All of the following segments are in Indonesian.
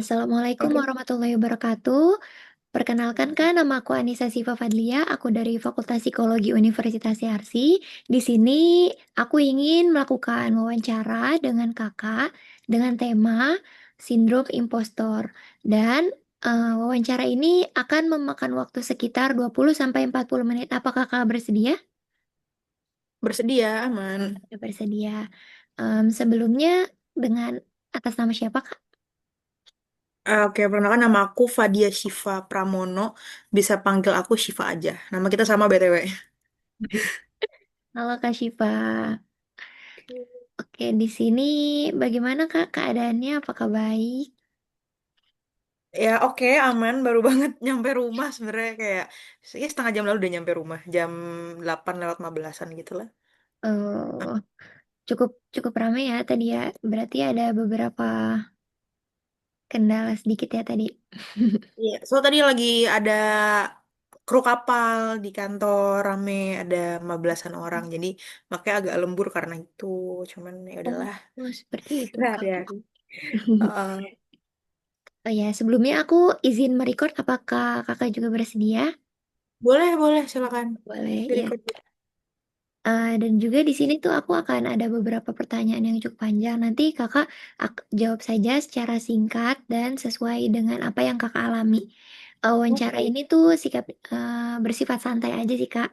Assalamualaikum Oke. warahmatullahi wabarakatuh. Perkenalkan kan, nama aku Anissa Siva Fadlia, aku dari Fakultas Psikologi Universitas Yarsi. Di sini aku ingin melakukan wawancara dengan kakak dengan tema sindrom impostor. Dan wawancara ini akan memakan waktu sekitar 20 sampai 40 menit. Apakah kakak bersedia? Bersedia, aman. Ya, bersedia. Sebelumnya dengan atas nama siapa, Kak? Oke, perkenalkan nama aku Fadia Shiva Pramono. Bisa panggil aku Shiva aja. Nama kita sama BTW. Halo Kak Syifa. Oke, di sini bagaimana Kak keadaannya? Apakah baik? Ya oke, aman. Baru banget nyampe rumah sebenarnya kayak ya, setengah jam lalu udah nyampe rumah. Jam 8 lewat 15-an gitu lah. eh cukup cukup ramai ya tadi ya. Berarti ada beberapa kendala sedikit ya tadi. Iya, so tadi lagi ada kru kapal di kantor rame, ada 15-an orang. Jadi makanya agak lembur karena itu. Cuman ya Oh, udahlah. oh, seperti itu Kak. Sehari-hari. Heeh. Oh ya, sebelumnya aku izin merecord. Apakah Kakak juga bersedia? Boleh, boleh, silakan. Boleh, ya. Direkod. Dan juga di sini tuh aku akan ada beberapa pertanyaan yang cukup panjang. Nanti kakak jawab saja secara singkat dan sesuai dengan apa yang kakak alami. Wawancara Oke. ini tuh bersifat santai aja sih kak.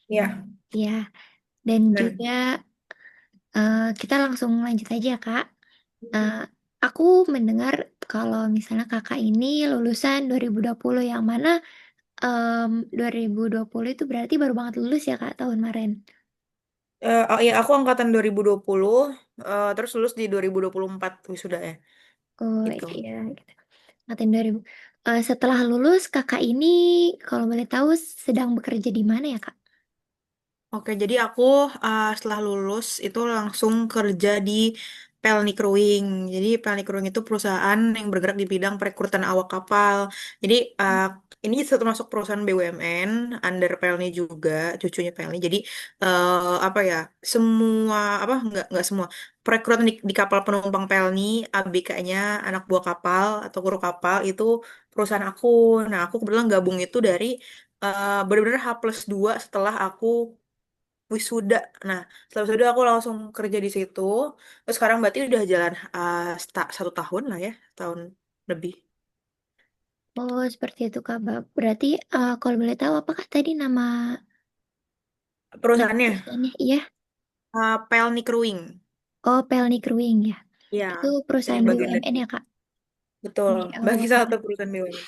Ya. Ya, dan Nah, juga kita langsung lanjut aja ya kak. Eh, aku mendengar kalau misalnya kakak ini lulusan 2020 yang mana 2020 itu berarti baru banget lulus ya kak tahun kemarin. oh iya, aku angkatan 2020, terus lulus di 2024 wisuda ya, Oh gitu. iya, gitu. Ngatain 2000. Setelah lulus, kakak ini kalau boleh tahu sedang bekerja di mana ya, Kak? Oke, jadi aku setelah lulus itu langsung kerja di Pelni Crewing. Jadi Pelni Crewing itu perusahaan yang bergerak di bidang perekrutan awak kapal. Jadi ini termasuk perusahaan BUMN, under Pelni juga, cucunya Pelni. Jadi apa ya? Semua apa nggak semua perekrutan di kapal penumpang Pelni, ABK-nya anak buah kapal atau kru kapal itu perusahaan aku. Nah, aku kebetulan gabung itu dari benar-benar H+2 setelah aku wisuda. Nah, setelah wisuda aku langsung kerja di situ. Terus sekarang berarti udah jalan 1 tahun lah ya, tahun lebih. Oh, seperti itu, Kak. Berarti kalau boleh tahu apakah tadi nama Perusahaannya perusahaannya? Iya. Pelni Crewing. Oh, Pelni Crewing ya. Ya, Itu jadi perusahaan bagian dari BUMN ya, Kak? betul, Masya bagi Allah. satu perusahaan BUMN.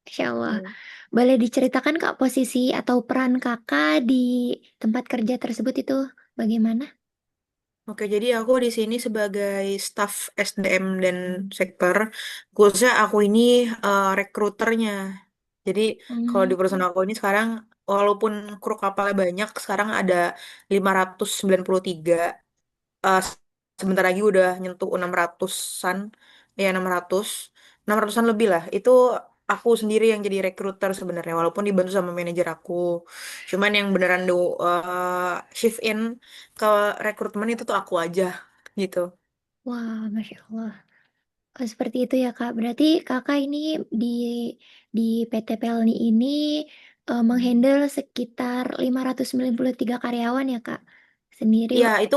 Masya Allah. Hmm. Boleh diceritakan, Kak, posisi atau peran kakak di tempat kerja tersebut itu bagaimana? Oke, jadi aku di sini sebagai staf SDM dan sektor, khususnya aku ini rekruternya. Jadi kalau di Hmm. perusahaan aku ini sekarang, walaupun kru kapalnya banyak, sekarang ada 593. eh, Sebentar lagi udah nyentuh 600-an, ya 600-an lebih lah. Itu aku sendiri yang jadi rekruter sebenarnya, walaupun dibantu sama manajer aku. Cuman yang beneran shift in ke rekrutmen itu tuh aku aja gitu. Wah, Masya Allah. Oh, seperti itu ya Kak. Berarti Kakak ini di di PT Pelni ini menghandle sekitar 593 karyawan ya Kak. Sendiri Ya, itu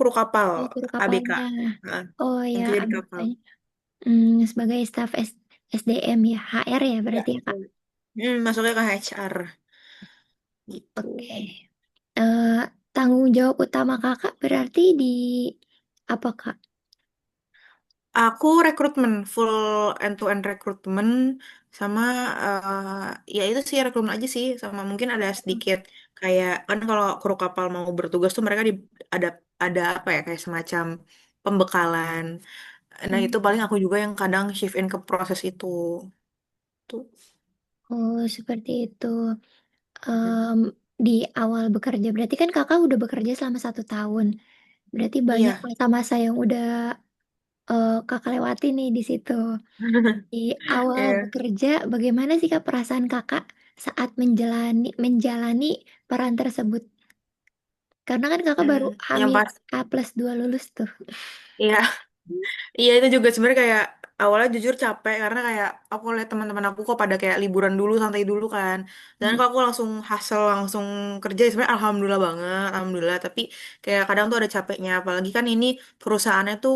kru kapal guru ABK. kapalnya. Nah, Oh yang ya, kerja di kapal. ABK-nya. Sebagai staf SDM ya, HR ya Ya, berarti ya Kak. betul. Masuknya ke HR gitu. Oke. Eh, Tanggung jawab utama Kakak berarti di apa Kak? Aku rekrutmen, full end-to-end rekrutmen sama ya itu sih rekrutmen aja sih sama mungkin ada sedikit kayak kan kalau kru kapal mau bertugas tuh mereka ada apa ya kayak semacam pembekalan. Nah Hmm. itu paling aku juga yang kadang shift in ke proses itu tuh. Oh, seperti itu. Mhm. Em, di awal bekerja berarti kan Kakak udah bekerja selama 1 tahun. Berarti banyak Iya. masa-masa yang udah kakak lewati nih di situ. Di awal Iya. bekerja, bagaimana sih kak perasaan kakak saat menjalani peran tersebut? Karena kan kakak baru Yang hamil pas A+2 lulus tuh. iya. Iya itu juga sebenarnya kayak awalnya jujur capek karena kayak aku lihat teman-teman aku kok pada kayak liburan dulu, santai dulu kan. Dan Hmm. kok aku langsung hustle, langsung kerja. Sebenarnya alhamdulillah banget, alhamdulillah. Tapi kayak kadang tuh ada capeknya. Apalagi kan ini perusahaannya tuh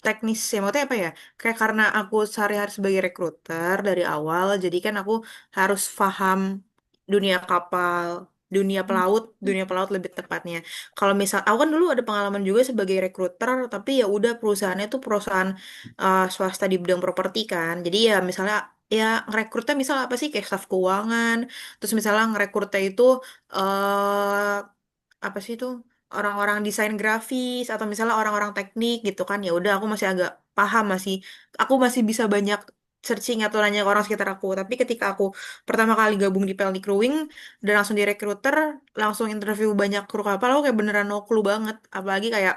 teknis ya, maksudnya apa ya? Kayak karena aku sehari-hari sebagai rekruter dari awal, jadi kan aku harus paham dunia kapal, dunia pelaut lebih tepatnya. Kalau misal, aku kan dulu ada pengalaman juga sebagai rekruter, tapi ya udah perusahaannya tuh perusahaan swasta di bidang properti kan. Jadi ya misalnya ya ngerekrutnya misal apa sih kayak staf keuangan, terus misalnya ngerekrutnya itu eh apa sih itu orang-orang desain grafis atau misalnya orang-orang teknik gitu kan. Ya udah aku masih agak paham masih aku masih bisa banyak searching atau nanya ke orang sekitar aku. Tapi ketika aku pertama kali gabung di Pelni Crewing dan langsung di recruiter, langsung interview banyak kru kapal, aku kayak beneran no clue banget. Apalagi kayak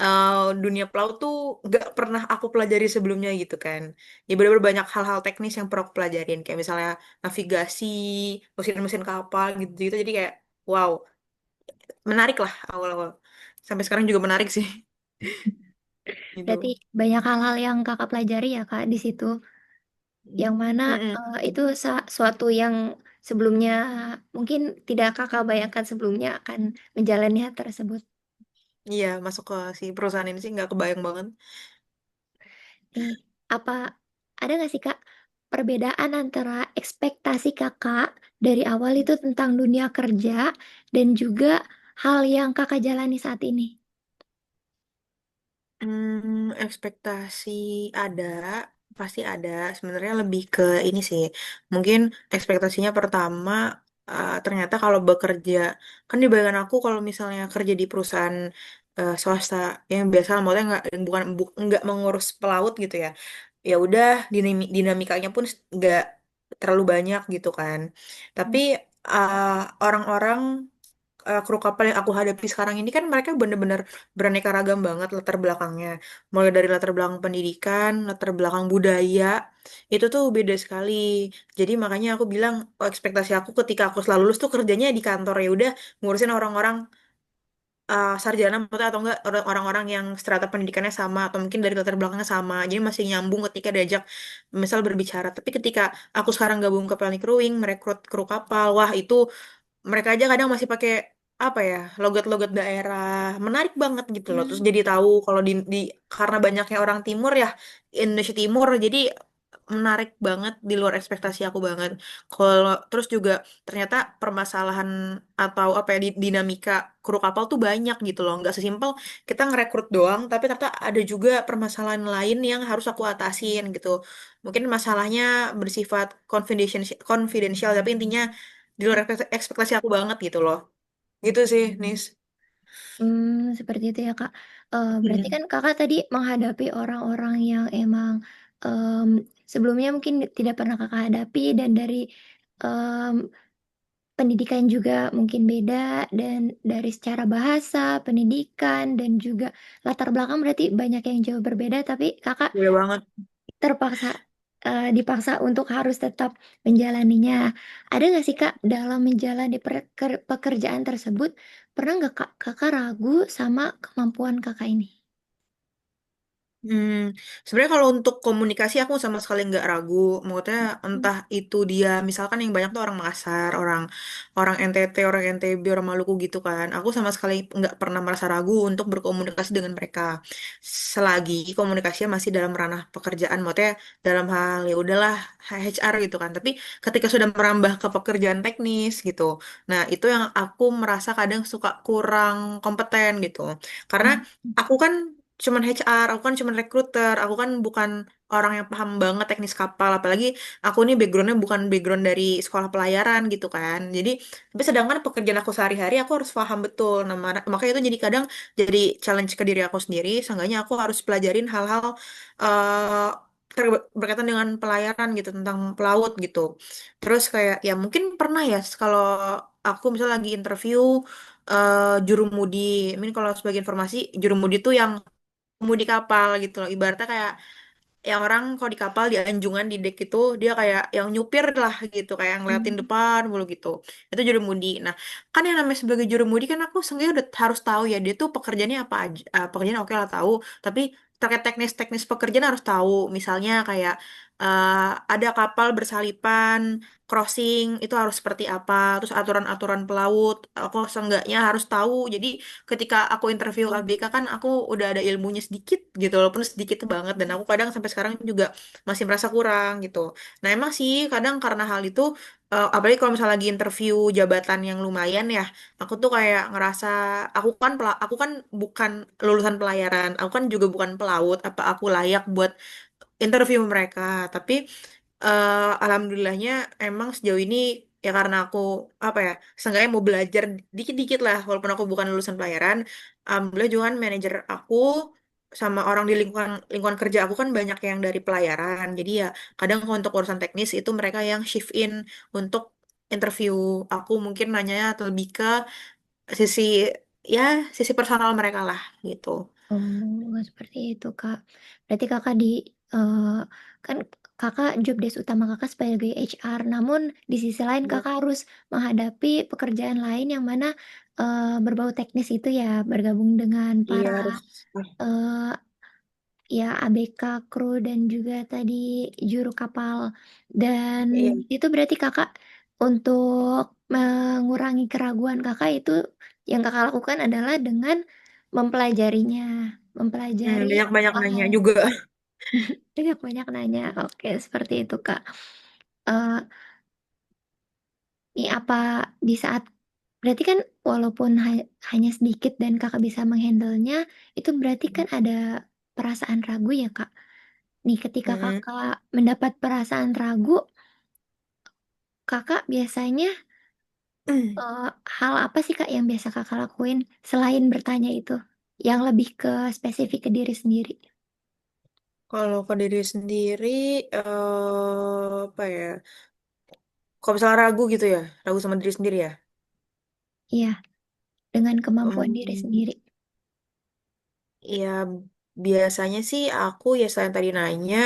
eh, dunia pelaut tuh nggak pernah aku pelajari sebelumnya gitu kan. Ya bener-bener banyak hal-hal teknis yang perlu aku pelajarin. Kayak misalnya navigasi, mesin-mesin kapal gitu-gitu. Jadi kayak wow, menarik lah awal-awal. Sampai sekarang juga menarik sih. Berarti Gitu. banyak hal-hal yang kakak pelajari ya kak di situ, yang mana Mm-mm. itu suatu yang sebelumnya mungkin tidak kakak bayangkan sebelumnya akan menjalani hal tersebut. Iya, masuk ke si perusahaan ini sih nggak kebayang banget. Nih, apa ada nggak sih Kak perbedaan antara ekspektasi Kakak dari awal itu tentang dunia kerja dan juga hal yang Kakak jalani saat ini? Ekspektasi ada, pasti ada. Sebenarnya lebih ke ini sih. Mungkin ekspektasinya pertama, ternyata kalau bekerja, kan di bayangan aku kalau misalnya kerja di perusahaan swasta yang biasa, maksudnya nggak mengurus pelaut gitu ya. Ya udah dinamikanya pun nggak terlalu banyak gitu kan. Tapi uh, orang-orang kru kapal yang aku hadapi sekarang ini kan mereka bener-bener beraneka ragam banget latar belakangnya. Mulai dari latar belakang pendidikan, latar belakang budaya, itu tuh beda sekali. Jadi makanya aku bilang, oh, ekspektasi aku ketika aku setelah lulus tuh kerjanya di kantor ya udah ngurusin orang-orang sarjana maksudnya atau enggak orang-orang yang strata pendidikannya sama atau mungkin dari latar belakangnya sama. Jadi masih nyambung ketika diajak misal berbicara. Tapi ketika aku sekarang gabung ke Pelni Crewing, merekrut kru kapal, wah itu mereka aja kadang masih pakai apa ya logat-logat daerah menarik banget gitu loh terus Hmm. jadi tahu kalau karena banyaknya orang timur ya Indonesia Timur jadi menarik banget di luar ekspektasi aku banget kalau terus juga ternyata permasalahan atau apa ya dinamika kru kapal tuh banyak gitu loh nggak sesimpel kita ngerekrut doang tapi ternyata ada juga permasalahan lain yang harus aku atasin gitu mungkin masalahnya bersifat confidential tapi intinya di luar ekspektasi aku banget gitu loh. Gitu sih, Nis. Seperti itu ya Kak. Berarti Mm-mm. kan Kakak tadi menghadapi orang-orang yang emang em, sebelumnya mungkin tidak pernah Kakak hadapi dan dari em, pendidikan juga mungkin beda dan dari secara bahasa, pendidikan dan juga latar belakang berarti banyak yang jauh berbeda tapi kakak Beda banget. terpaksa dipaksa untuk harus tetap menjalaninya. Ada nggak sih Kak dalam menjalani pekerjaan tersebut pernah nggak Kak kakak ragu sama kemampuan kakak ini? Hmm, sebenarnya kalau untuk komunikasi aku sama sekali nggak ragu. Maksudnya entah itu dia, misalkan yang banyak tuh orang Makassar, orang orang NTT, orang NTB, orang Maluku gitu kan. Aku sama sekali nggak pernah merasa ragu untuk berkomunikasi dengan mereka. Selagi komunikasinya masih dalam ranah pekerjaan, maksudnya dalam hal ya udahlah HR gitu kan. Tapi ketika sudah merambah ke pekerjaan teknis gitu, nah itu yang aku merasa kadang suka kurang kompeten gitu. Karena aku kan cuman HR, aku kan cuman recruiter, aku kan bukan orang yang paham banget teknis kapal, apalagi aku nih backgroundnya bukan background dari sekolah pelayaran gitu kan. Jadi, tapi sedangkan pekerjaan aku sehari-hari aku harus paham betul. Nah, makanya itu jadi kadang jadi challenge ke diri aku sendiri. Seenggaknya aku harus pelajarin hal-hal eh, berkaitan dengan pelayaran gitu tentang pelaut gitu. Terus kayak ya mungkin pernah ya kalau aku misalnya lagi interview jurumudi. Ini kalau sebagai informasi jurumudi itu yang kemudi kapal gitu loh. Ibaratnya kayak yang orang kalau di kapal di anjungan di dek itu dia kayak yang nyupir lah gitu, kayak yang ngeliatin Hmm. depan mulu gitu. Itu jurumudi. Nah, kan yang namanya sebagai jurumudi kan aku seenggaknya udah harus tahu ya dia tuh pekerjaannya apa aja. Pekerjaan oke lah tahu, tapi terkait teknis-teknis pekerjaan harus tahu. Misalnya kayak eh, ada kapal bersalipan, crossing itu harus seperti apa. Terus aturan-aturan pelaut, aku seenggaknya harus tahu. Jadi ketika aku interview ABK kan aku udah ada ilmunya sedikit gitu, walaupun sedikit banget. Dan aku kadang sampai sekarang juga masih merasa kurang gitu. Nah emang sih kadang karena hal itu, apalagi kalau misalnya lagi interview jabatan yang lumayan ya, aku tuh kayak ngerasa aku kan bukan lulusan pelayaran, aku kan juga bukan pelaut, apa aku layak buat interview mereka. Tapi alhamdulillahnya emang sejauh ini ya karena aku apa ya, seenggaknya mau belajar dikit-dikit lah walaupun aku bukan lulusan pelayaran. Alhamdulillah juga kan manajer aku sama orang di lingkungan lingkungan kerja aku kan banyak yang dari pelayaran. Jadi ya kadang untuk urusan teknis itu mereka yang shift in untuk interview aku, mungkin nanyanya lebih ke sisi ya sisi personal mereka lah gitu. Oh, seperti itu, Kak. Berarti kakak eh, kan kakak job desk utama kakak sebagai HR, namun di sisi lain Hmm. kakak harus menghadapi pekerjaan lain yang mana berbau teknis itu ya, bergabung dengan Iya para harus. eh, ya ABK kru dan juga tadi juru kapal. Dan Iya. itu berarti kakak untuk mengurangi keraguan kakak itu yang kakak lakukan adalah dengan mempelajarinya, mempelajari Banyak-banyak nanya hal-hal juga. banyak-banyak nanya. Oke, seperti itu Kak. Eh ini apa di saat berarti kan walaupun hanya sedikit dan kakak bisa menghandlenya, itu berarti kan ada perasaan ragu ya Kak. Nih, ketika Hmm. kakak mendapat perasaan ragu, kakak biasanya eh, hal apa sih kak yang biasa kakak lakuin selain bertanya itu, yang lebih ke spesifik ke diri sendiri? Kalau ke diri sendiri, apa ya? Kalau misalnya ragu gitu ya, ragu sama diri sendiri ya. Iya, dengan kemampuan diri Hmm, sendiri. ya biasanya sih aku ya selain tadi nanya,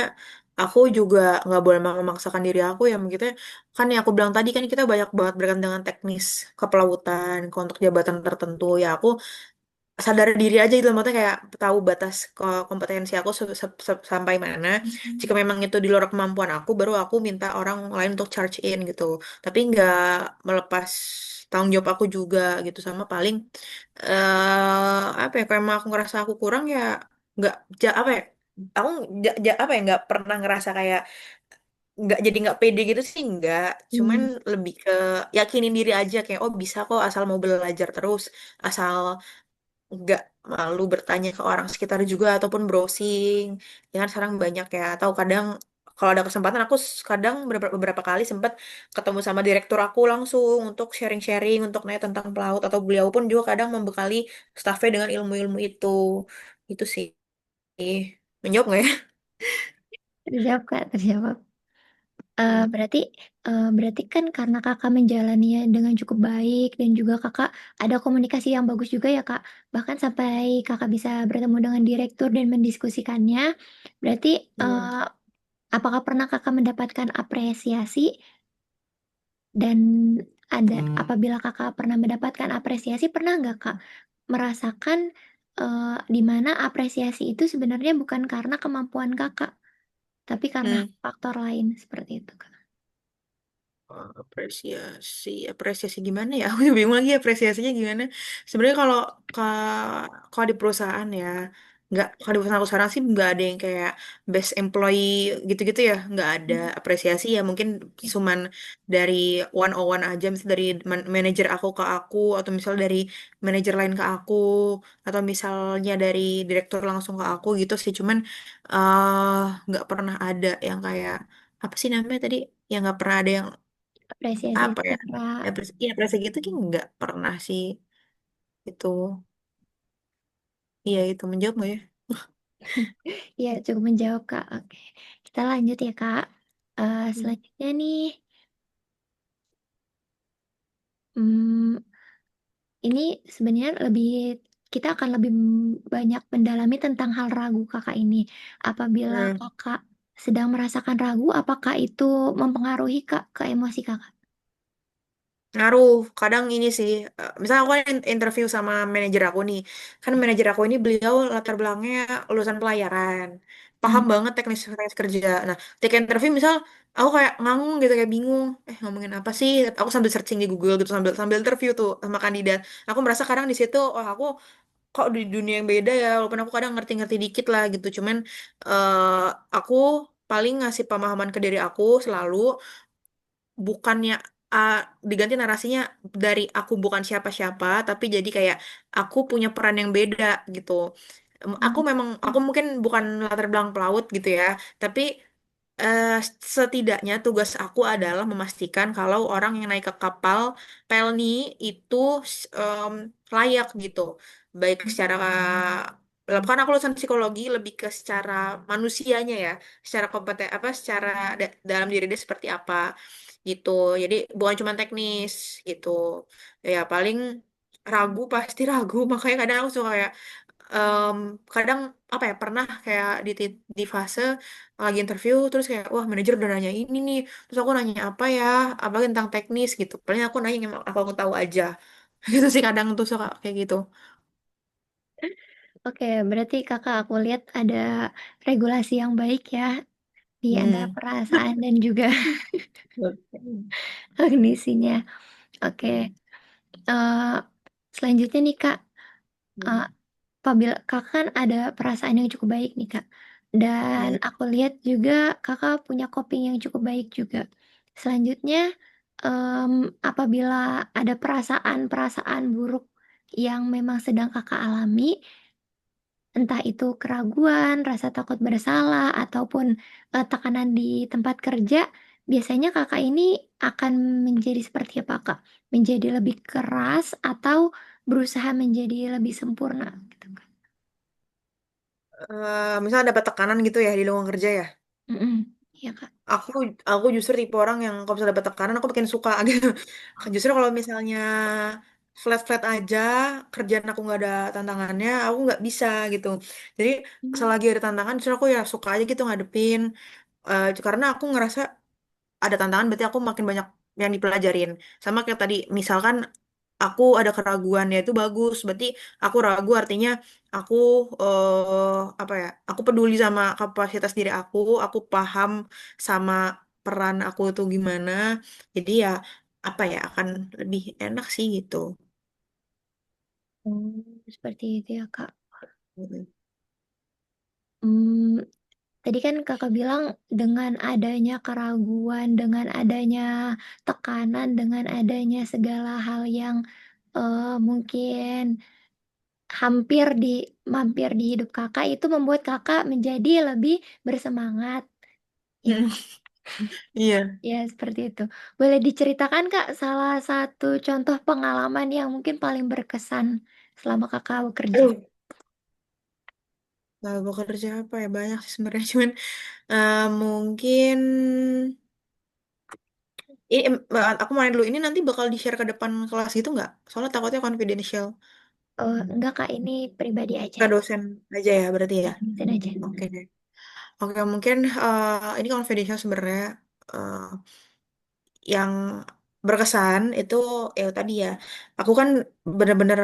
aku juga nggak boleh memaksakan diri aku ya begitu ya. Kan yang aku bilang tadi kan kita banyak banget berkaitan dengan teknis kepelautan, untuk jabatan tertentu ya aku sadar diri aja gitu maksudnya kayak tahu batas kompetensi aku sampai mana. Jika Hmm. memang itu di luar kemampuan aku baru aku minta orang lain untuk charge in gitu, tapi nggak melepas tanggung jawab aku juga gitu. Sama paling apa ya, kalau emang aku ngerasa aku kurang ya nggak apa ya, aku apa ya nggak pernah ngerasa kayak nggak jadi nggak pede gitu sih, nggak. Cuman Hmm. lebih ke yakinin diri aja kayak oh bisa kok asal mau belajar terus, asal nggak malu bertanya ke orang sekitar juga ataupun browsing. Ya kan sekarang banyak ya, atau kadang kalau ada kesempatan aku kadang beberapa kali sempat ketemu sama direktur aku langsung untuk sharing-sharing untuk nanya tentang pelaut, atau beliau pun juga kadang membekali staffnya dengan ilmu-ilmu itu sih. Menjawab nggak ya? Terjawab kak, terjawab. Hmm. Berarti kan karena kakak menjalaninya dengan cukup baik dan juga kakak ada komunikasi yang bagus juga ya kak. Bahkan sampai kakak bisa bertemu dengan direktur dan mendiskusikannya. Berarti Hmm. apakah pernah kakak mendapatkan apresiasi dan apabila kakak pernah mendapatkan apresiasi, pernah nggak kak merasakan di mana apresiasi itu sebenarnya bukan karena kemampuan kakak, tapi karena Hmm. faktor lain seperti itu kak? Apresiasi gimana ya? Aku juga bingung lagi apresiasinya gimana. Sebenarnya kalau di perusahaan ya, nggak, kalau di perusahaan aku sekarang sih nggak ada yang kayak best employee gitu-gitu ya, nggak ada Hmm. apresiasi ya. Mungkin cuman dari one on one aja, misalnya dari manajer aku ke aku, atau misal dari manajer lain ke aku, atau misalnya dari direktur langsung ke aku gitu sih. Cuman eh nggak pernah ada yang kayak apa sih namanya tadi? Yang nggak pernah ada yang Apresiasi apa ya, secara ya presa gitu sih nggak pernah sih itu. Iya itu menjawab nggak ya? ya cukup menjawab kak. Oke, kita lanjut ya kak. Hmm. Selanjutnya nih, hmm, ini sebenarnya kita akan lebih banyak mendalami tentang hal ragu kakak ini. Apabila Hmm. kakak sedang merasakan ragu, apakah itu mempengaruhi kak ke emosi kakak? Ngaruh, kadang ini sih, misalnya aku kan interview sama manajer aku nih, kan manajer aku ini beliau latar belakangnya lulusan pelayaran, paham Hmm. banget teknis teknis kerja. Nah, ketika interview misal aku kayak ngangung gitu, kayak bingung, ngomongin apa sih? Aku sambil searching di Google gitu, sambil sambil interview tuh sama kandidat. Aku merasa kadang di situ, wah aku kok di dunia yang beda ya, walaupun aku kadang ngerti-ngerti dikit lah gitu. Cuman eh aku paling ngasih pemahaman ke diri aku selalu bukannya uh, diganti narasinya dari aku bukan siapa-siapa tapi jadi kayak aku punya peran yang beda gitu. Aku memang aku mungkin bukan latar belakang pelaut gitu ya, tapi eh, setidaknya tugas aku adalah memastikan kalau orang yang naik ke kapal Pelni itu em, layak gitu, baik secara kan aku lulusan psikologi lebih ke secara manusianya ya, secara kompeten apa secara dalam diri dia seperti apa gitu. Jadi bukan cuma teknis gitu. Ya paling ragu pasti ragu makanya kadang aku suka kayak em, kadang apa ya pernah kayak di fase lagi interview terus kayak wah manajer udah nanya ini nih terus aku nanya apa ya apalagi tentang teknis gitu paling aku nanya yang aku tahu aja gitu sih kadang tuh suka kayak gitu. Oke, berarti kakak aku lihat ada regulasi yang baik ya di antara Hmm. perasaan dan juga kognisinya. Oke, eh, selanjutnya nih kak, eh, apabila kakak kan ada perasaan yang cukup baik nih kak, dan Hmm. aku lihat juga kakak punya coping yang cukup baik juga. Selanjutnya, apabila ada perasaan-perasaan buruk yang memang sedang kakak alami, entah itu keraguan, rasa takut bersalah, ataupun tekanan di tempat kerja, biasanya kakak ini akan menjadi seperti apa kak? Menjadi lebih keras atau berusaha menjadi lebih sempurna gitu kak? Misalnya dapat tekanan gitu ya di lingkungan kerja ya. Mm-mm. Iya kak. Aku aku justru tipe orang yang kalau misalnya dapat tekanan aku makin suka gitu. Justru kalau misalnya flat-flat aja kerjaan aku nggak ada tantangannya, aku nggak bisa gitu. Jadi selagi ada tantangan, justru aku ya suka aja gitu ngadepin. Karena aku ngerasa ada tantangan berarti aku makin banyak yang dipelajarin. Sama kayak tadi, misalkan aku ada keraguan ya itu bagus. Berarti aku ragu artinya aku apa ya? Aku peduli sama kapasitas diri aku paham sama peran aku itu gimana. Jadi ya apa ya akan lebih enak sih gitu. Oh, seperti itu ya kak. Mm. Hmm, tadi kan kakak bilang dengan adanya keraguan, dengan adanya tekanan, dengan adanya segala hal yang mungkin mampir di hidup kakak itu membuat kakak menjadi lebih bersemangat. Ya, Mm. Kak? Iya. Ya seperti itu. Boleh diceritakan Kak salah satu contoh pengalaman yang mungkin paling berkesan selama kakak bekerja? Aduh, nggak bekerja apa ya banyak sih sebenarnya cuman mungkin ini aku mau nanya dulu ini nanti bakal di-share ke depan kelas gitu nggak? Soalnya takutnya confidential. Enggak Kak, ini pribadi aja. Ke dosen aja ya berarti ya. Ya, dosen aja. Oke deh. Oke mungkin ini confidential sebenarnya eh, yang berkesan itu ya tadi ya. Aku kan benar-benar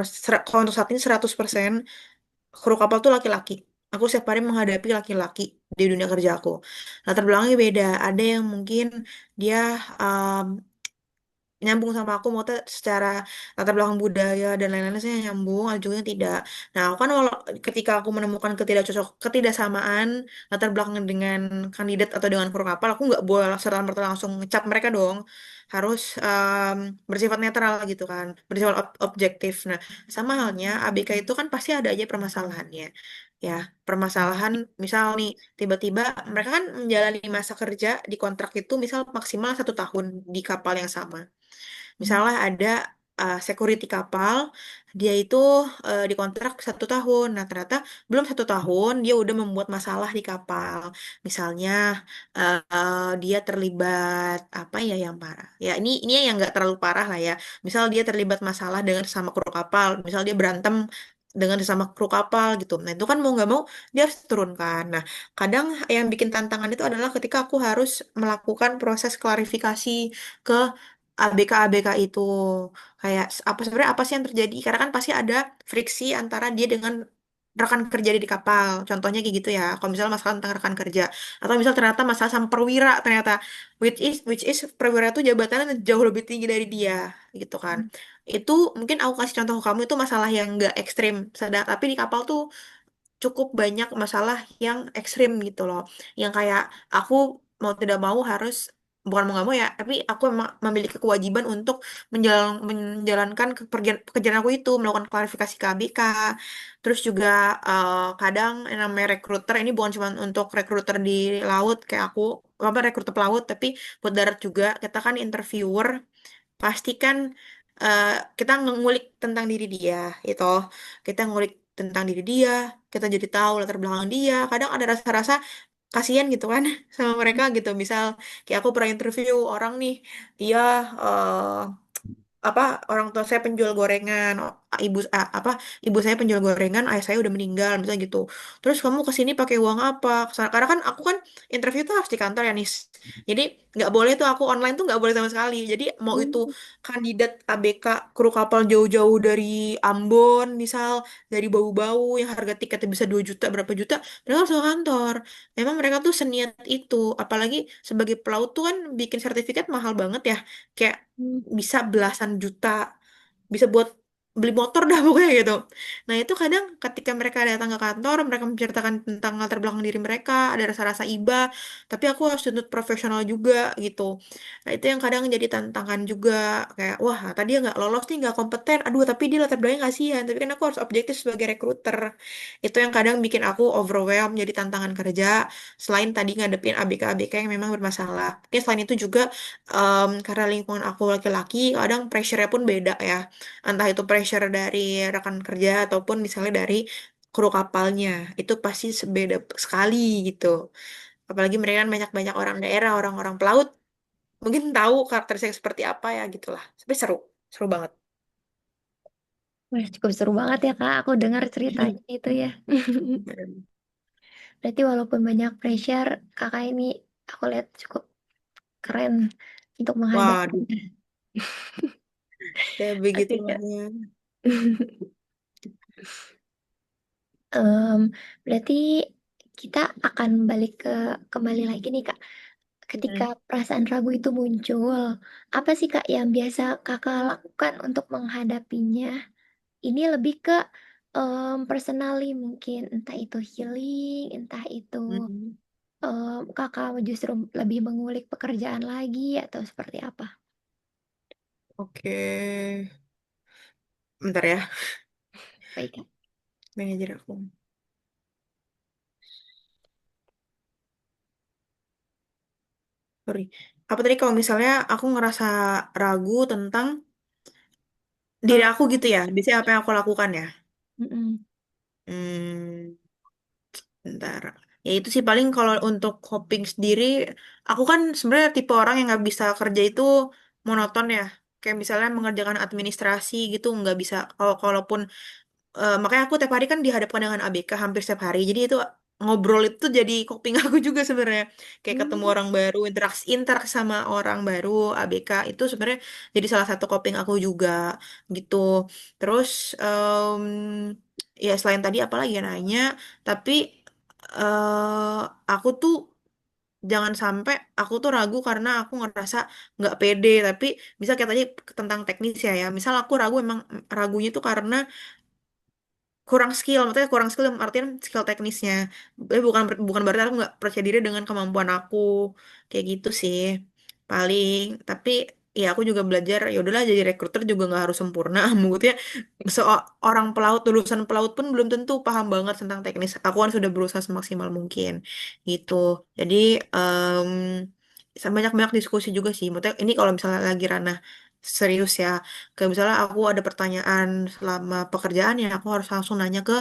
kalau untuk saat ini 100% kru kapal tuh laki-laki. Aku setiap hari menghadapi laki-laki di dunia kerja aku. Latar belakangnya beda. Ada yang mungkin dia nyambung sama aku mau secara latar belakang budaya dan lain-lain saya nyambung ada juga yang tidak. Nah aku kan walau ketika aku menemukan ketidaksamaan latar belakang dengan kandidat atau dengan kru kapal aku nggak boleh serta merta langsung ngecap mereka dong, harus bersifat netral gitu kan, bersifat objektif. Nah sama halnya ABK itu kan pasti ada aja permasalahannya ya, permasalahan misal nih tiba-tiba mereka kan menjalani masa kerja di kontrak itu misal maksimal 1 tahun di kapal yang sama. Misalnya ada security kapal, dia itu dikontrak 1 tahun. Nah ternyata belum 1 tahun dia udah membuat masalah di kapal. Misalnya dia terlibat apa ya yang parah. Ya ini yang nggak terlalu parah lah ya. Misal dia terlibat masalah dengan sama kru kapal. Misal dia berantem dengan sesama kru kapal gitu. Nah itu kan mau nggak mau dia harus turunkan. Nah kadang yang bikin tantangan itu adalah ketika aku harus melakukan proses klarifikasi ke ABK itu kayak apa sebenarnya apa sih yang terjadi? Karena kan pasti ada friksi antara dia dengan rekan kerja di kapal. Contohnya kayak gitu ya. Kalau misalnya masalah tentang rekan kerja atau misal ternyata masalah sama perwira ternyata which is perwira itu jabatannya jauh lebih tinggi dari dia gitu kan. Itu mungkin aku kasih contoh ke kamu itu masalah yang enggak ekstrim, sedang tapi di kapal tuh cukup banyak masalah yang ekstrim gitu loh. Yang kayak aku mau tidak mau harus bukan mau nggak mau ya, tapi aku memang memiliki kewajiban untuk menjalankan pekerjaan aku itu, melakukan klarifikasi ke ABK. Terus juga kadang yang namanya rekruter ini bukan cuma untuk rekruter di laut kayak aku, apa rekruter pelaut, tapi buat darat juga. Kita kan interviewer, pastikan eh, kita ngulik tentang diri dia gitu. Kita ngulik tentang diri dia, kita jadi tahu latar belakang dia. Kadang ada rasa-rasa kasihan gitu kan sama mereka gitu. Misal kayak aku pernah interview orang nih, dia apa orang tua saya penjual gorengan, apa ibu saya penjual gorengan, ayah saya udah meninggal misalnya gitu. Terus kamu kesini pakai uang apa? Karena kan aku kan interview tuh harus di kantor ya nis, jadi nggak boleh tuh aku online tuh nggak boleh sama sekali. Jadi mau itu Hmm. kandidat ABK kru kapal jauh-jauh dari Ambon misal, dari Bau-Bau yang harga tiketnya bisa 2 juta berapa juta, mereka harus ke kantor. Memang mereka tuh seniat itu, apalagi sebagai pelaut tuh kan bikin sertifikat mahal banget ya, kayak bisa belasan juta, bisa buat beli motor dah pokoknya gitu. Nah itu kadang ketika mereka datang ke kantor, mereka menceritakan tentang latar belakang diri mereka, ada rasa-rasa iba, tapi aku harus tuntut profesional juga gitu. Nah itu yang kadang jadi tantangan juga, kayak wah tadi dia nggak lolos nih, nggak kompeten, aduh tapi dia latar belakangnya kasihan, tapi kan aku harus objektif sebagai recruiter. Itu yang kadang bikin aku overwhelmed, jadi tantangan kerja, selain tadi ngadepin ABK-ABK yang memang bermasalah. Mungkin selain itu juga karena lingkungan aku laki-laki, kadang pressure-nya pun beda ya. Entah itu pressure dari rekan kerja ataupun misalnya dari kru kapalnya. Itu pasti beda sekali gitu. Apalagi mereka kan banyak-banyak orang daerah, orang-orang pelaut. Mungkin tahu karakteristik seperti apa ya gitulah. Tapi seru, seru banget. Wah, cukup seru banget ya Kak, aku dengar ceritanya itu ya. Berarti walaupun banyak pressure, Kakak ini aku lihat cukup keren untuk Waduh, menghadapinya. kayak Oke begitulah Kak. ya. Em, Berarti kita akan balik kembali lagi nih Kak. Ketika Hmm. perasaan ragu itu muncul, apa sih Kak yang biasa Kakak lakukan untuk menghadapinya? Ini lebih ke personally mungkin, entah itu healing, entah itu Hmm. Kakak justru lebih mengulik pekerjaan lagi atau seperti apa? Oke. Bentar ya, Baik Kak. manajer aku. Sorry. Apa tadi kalau misalnya aku ngerasa ragu tentang diri Eh, aku gitu ya, biasanya apa yang aku lakukan ya? mm-mm. Hmm, bentar. Ya itu sih paling kalau untuk coping sendiri, aku kan sebenarnya tipe orang yang nggak bisa kerja itu monoton ya. Kayak misalnya mengerjakan administrasi gitu nggak bisa. Kalaupun makanya aku tiap hari kan dihadapkan dengan ABK hampir setiap hari. Jadi itu ngobrol itu jadi coping aku juga sebenarnya. Kayak ketemu Hmm. orang baru, interaksi sama orang baru, ABK itu sebenarnya jadi salah satu coping aku juga gitu. Terus ya selain tadi apalagi ya nanya, tapi aku tuh jangan sampai aku tuh ragu karena aku ngerasa nggak pede. Tapi bisa kayak tadi tentang teknis ya. Misal aku ragu emang ragunya tuh karena kurang skill, maksudnya kurang skill dalam artian skill teknisnya. Bukan bukan berarti aku nggak percaya diri dengan kemampuan aku, kayak gitu sih paling. Tapi ya aku juga belajar, ya udahlah jadi rekruter juga nggak harus sempurna. Maksudnya seorang pelaut, lulusan pelaut pun belum tentu paham banget tentang teknis. Aku kan sudah berusaha semaksimal mungkin gitu. Jadi banyak-banyak diskusi juga sih. Maksudnya ini kalau misalnya lagi ranah serius ya, kayak misalnya aku ada pertanyaan selama pekerjaan ya aku harus langsung nanya ke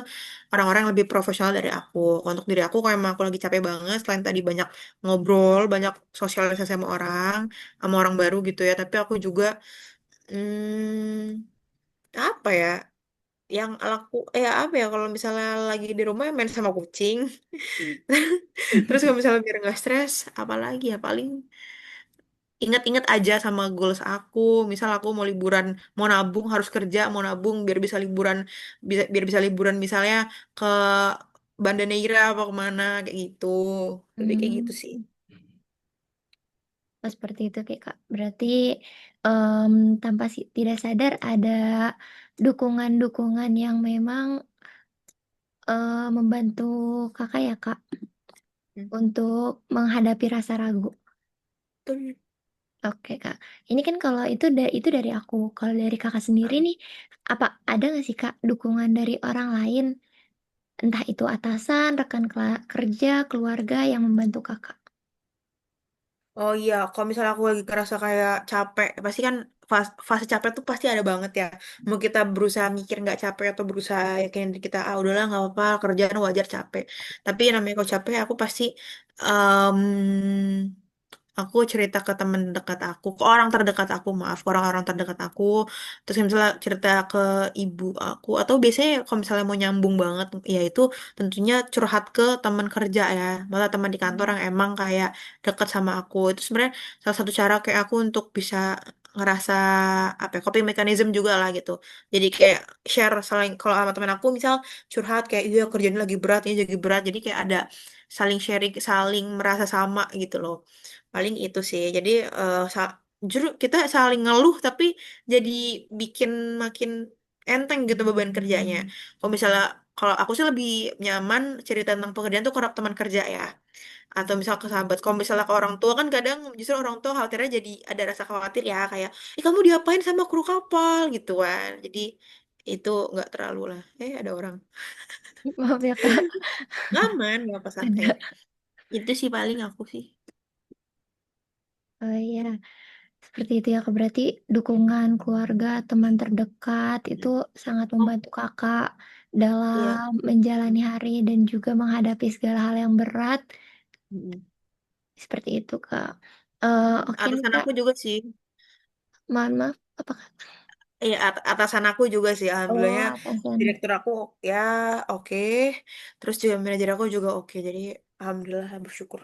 orang-orang yang lebih profesional dari aku. Untuk diri aku kalau emang aku lagi capek banget, selain tadi banyak ngobrol, banyak sosialisasi sama orang baru gitu ya. Tapi aku juga apa ya? Yang apa ya kalau misalnya lagi di rumah ya main sama kucing. Terus kalau misalnya biar nggak stres, apalagi ya paling ingat-ingat aja sama goals aku. Misal aku mau liburan, mau nabung harus kerja, mau nabung biar bisa liburan, biar bisa liburan misalnya ke Banda Neira apa kemana kayak gitu. Lebih kayak gitu Hmm, sih. oh, seperti itu kayak Kak. Berarti tanpa tidak sadar ada dukungan-dukungan yang memang membantu Kakak ya Kak Hmm. untuk menghadapi rasa ragu. Betul. Oke Kak, ini kan kalau itu dari aku. Kalau dari Kakak sendiri nih, apa ada nggak sih Kak dukungan dari orang lain, entah itu atasan, rekan kerja, keluarga yang membantu Kakak? Oh iya, kalau misalnya aku lagi ngerasa kayak capek, pasti kan fase capek tuh pasti ada banget ya. Mau kita berusaha mikir nggak capek atau berusaha yakin diri kita, ah udahlah nggak apa-apa, kerjaan wajar capek. Tapi namanya kalau capek, aku pasti aku cerita ke teman dekat aku, ke orang terdekat aku, maaf, ke orang-orang terdekat aku. Terus misalnya cerita ke ibu aku, atau biasanya kalau misalnya mau nyambung banget, ya itu tentunya curhat ke teman kerja ya, malah teman di kantor yang emang kayak dekat sama aku. Itu sebenarnya salah satu cara kayak aku untuk bisa ngerasa apa ya, coping mechanism juga lah gitu. Jadi kayak share saling kalau sama teman aku misal curhat kayak iya kerjaan lagi berat, ini lagi berat. Jadi kayak ada saling sharing, saling merasa sama gitu loh. Paling itu sih. Jadi justru kita saling ngeluh tapi jadi bikin makin enteng gitu beban kerjanya. Kalau misalnya kalau aku sih lebih nyaman cerita tentang pekerjaan tuh ke teman kerja ya. Atau misal ke sahabat. Kalau misalnya ke orang tua kan kadang justru orang tua khawatirnya jadi ada rasa khawatir ya kayak, ih kamu diapain sama kru kapal gitu kan. Jadi itu nggak terlalu lah. Ada orang. Maaf ya Kak. Aman, nggak apa santai. Ada. Itu sih paling aku sih. Oh iya, seperti itu ya Kak. Berarti dukungan keluarga, teman terdekat itu sangat membantu Kakak Iya. dalam menjalani hari dan juga menghadapi segala hal yang berat. Mm. Seperti itu Kak. Oke nih Atasan Kak, aku juga sih. mohon maaf. Apa Kak? Iya, atasan aku juga sih. Oh, Alhamdulillahnya atasan. direktur aku ya oke. Terus juga manajer aku juga oke. Jadi alhamdulillah bersyukur.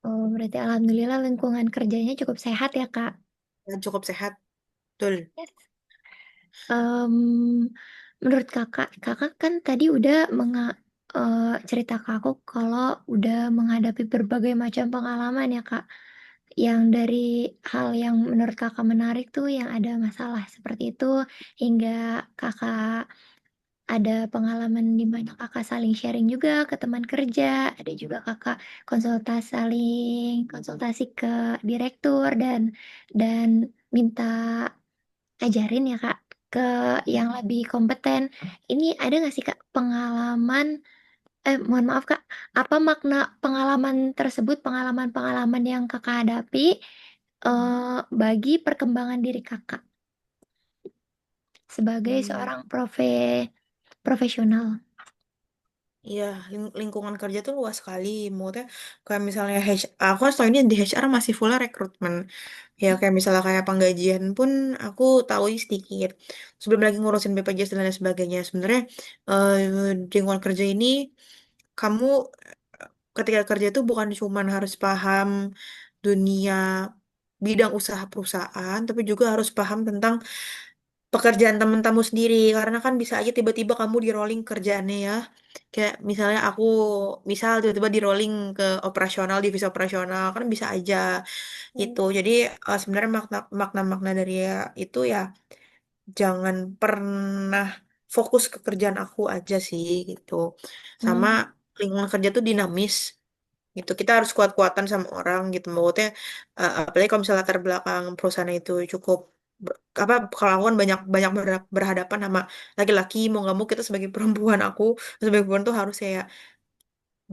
Oh, berarti alhamdulillah lingkungan kerjanya cukup sehat ya Kak. Ya, cukup sehat. Betul. Yes. Menurut Kakak, Kakak kan tadi udah cerita ke aku kalau udah menghadapi berbagai macam pengalaman ya Kak. Yang dari hal yang menurut Kakak menarik tuh yang ada masalah seperti itu, hingga Kakak ada pengalaman di mana Kakak saling sharing juga ke teman kerja, ada juga Kakak konsultasi ke direktur dan minta ajarin ya Kak, ke yang lebih kompeten. Ini ada nggak sih Kak pengalaman, mohon maaf Kak, apa makna pengalaman tersebut, pengalaman-pengalaman yang Kakak hadapi, bagi perkembangan diri Kakak sebagai Hmm. seorang profesional? Iya, lingkungan kerja tuh luas sekali. Maksudnya kayak misalnya HR, aku tahu ini di HR masih full rekrutmen. Ya kayak misalnya kayak penggajian pun aku tahu sedikit. Sebelum lagi ngurusin BPJS dan lain sebagainya. Sebenarnya di lingkungan kerja ini kamu ketika kerja itu bukan cuman harus paham dunia bidang usaha perusahaan, tapi juga harus paham tentang pekerjaan temen kamu sendiri. Karena kan bisa aja tiba-tiba kamu di rolling kerjaannya ya. Kayak misalnya aku, misal tiba-tiba di rolling ke operasional, divisi operasional, kan bisa aja Hmm. itu. Jadi sebenarnya makna-makna dari ya, itu ya jangan pernah fokus ke kerjaan aku aja sih gitu. Sama Hmm. lingkungan kerja tuh dinamis gitu. Kita harus kuat-kuatan sama orang gitu. Maksudnya apalagi kalau misalnya latar belakang perusahaan itu cukup apa kalau aku kan banyak banyak berhadapan sama laki-laki mau nggak mau kita sebagai perempuan aku sebagai perempuan tuh harus kayak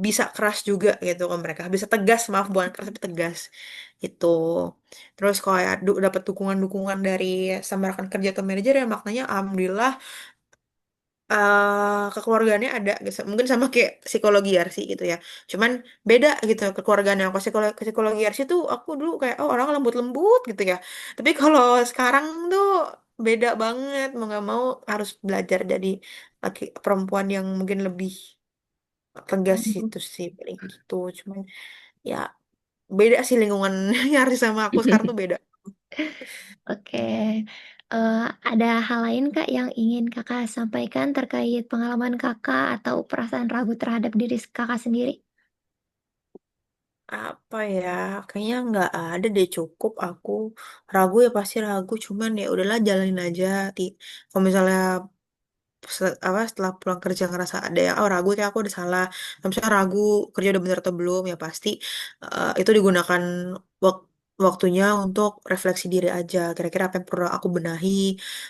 bisa keras juga gitu kan mereka bisa tegas maaf bukan keras tapi tegas itu terus kayak dapat dukungan-dukungan dari sama rekan kerja atau manajer ya maknanya alhamdulillah kekeluargaannya ada gitu. Mungkin sama kayak psikologi RC gitu ya. Cuman beda gitu kekeluargaannya. Kalau psikologi RC tuh aku dulu kayak oh orang lembut-lembut gitu ya. Tapi kalau sekarang tuh beda banget. Mau nggak mau harus belajar jadi laki perempuan yang mungkin lebih tegas Hmm. itu sih paling gitu. Cuman ya beda sih lingkungan Yarsi sama aku sekarang tuh beda. Oke, ada hal lain Kak yang ingin Kakak sampaikan terkait pengalaman Kakak atau perasaan ragu terhadap diri Kakak sendiri? Apa ya, kayaknya nggak ada deh, cukup aku ragu ya pasti ragu, cuman ya udahlah jalanin aja. Kalau misalnya setelah pulang kerja ngerasa ada yang oh ragu kayak aku udah salah. Kalau misalnya ragu kerja udah bener atau belum ya pasti itu digunakan wak- waktunya untuk refleksi diri aja. Kira-kira apa yang perlu aku benahi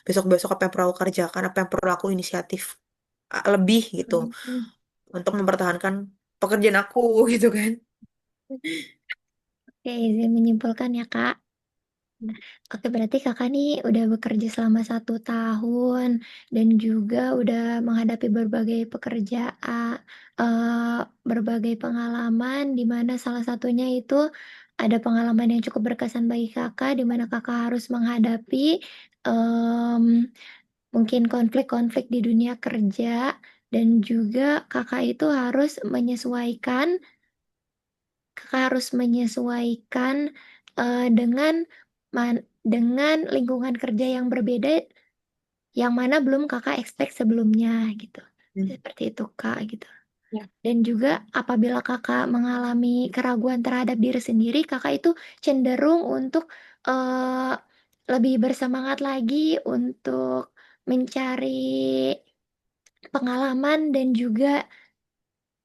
besok-besok, apa yang perlu aku kerjakan, apa yang perlu aku inisiatif lebih gitu Hmm, untuk mempertahankan pekerjaan aku gitu kan. Oke, izin menyimpulkan ya Kak. Oke, berarti Kakak nih udah bekerja selama 1 tahun dan juga udah menghadapi berbagai pekerjaan, berbagai pengalaman di mana salah satunya itu ada pengalaman yang cukup berkesan bagi Kakak, di mana Kakak harus menghadapi, mmm, mungkin konflik-konflik di dunia kerja dan juga Kakak itu harus menyesuaikan Kakak harus menyesuaikan, dengan lingkungan kerja yang berbeda, yang mana belum Kakak expect sebelumnya gitu. Hmm. Seperti itu, Kak, gitu. Ya. Dan juga apabila Kakak mengalami keraguan terhadap diri sendiri, Kakak itu cenderung untuk, eee, lebih bersemangat lagi untuk mencari pengalaman dan juga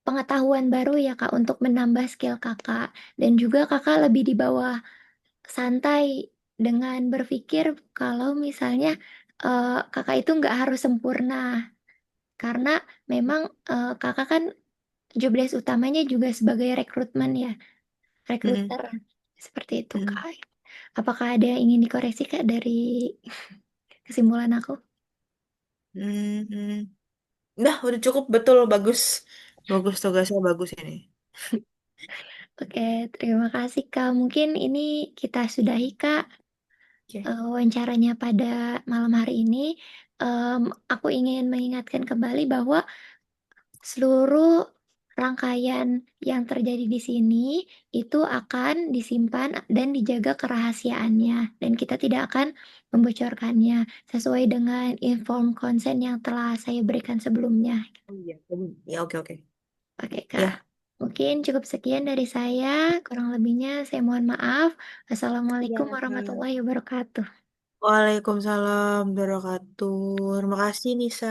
pengetahuan baru ya, Kak, untuk menambah skill Kakak. Dan juga Kakak lebih di bawah santai dengan berpikir kalau misalnya, Kakak itu nggak harus sempurna, karena memang, Kakak kan job desk utamanya juga sebagai rekrutmen ya, Mm-mm. rekruter, seperti itu, Mm-mm. Kak. Apakah ada yang ingin dikoreksi, Kak, dari kesimpulan aku? Mm-mm. Nah, udah cukup, betul, bagus. Bagus, tugasnya bagus ini. Oke, terima kasih, Kak. Mungkin ini kita sudahi, Kak, Oke. wawancaranya pada malam hari ini. Aku ingin mengingatkan kembali bahwa seluruh rangkaian yang terjadi di sini itu akan disimpan dan dijaga kerahasiaannya, dan kita tidak akan membocorkannya sesuai dengan inform consent yang telah saya berikan sebelumnya. Oh iya. Ya, oke, oke. Oke, Kak. Ya. Mungkin cukup sekian dari saya. Kurang lebihnya saya mohon maaf. Ya, Wassalamualaikum Kak. warahmatullahi wabarakatuh. Waalaikumsalam warahmatullahi wabarakatuh. Terima kasih, Nisa.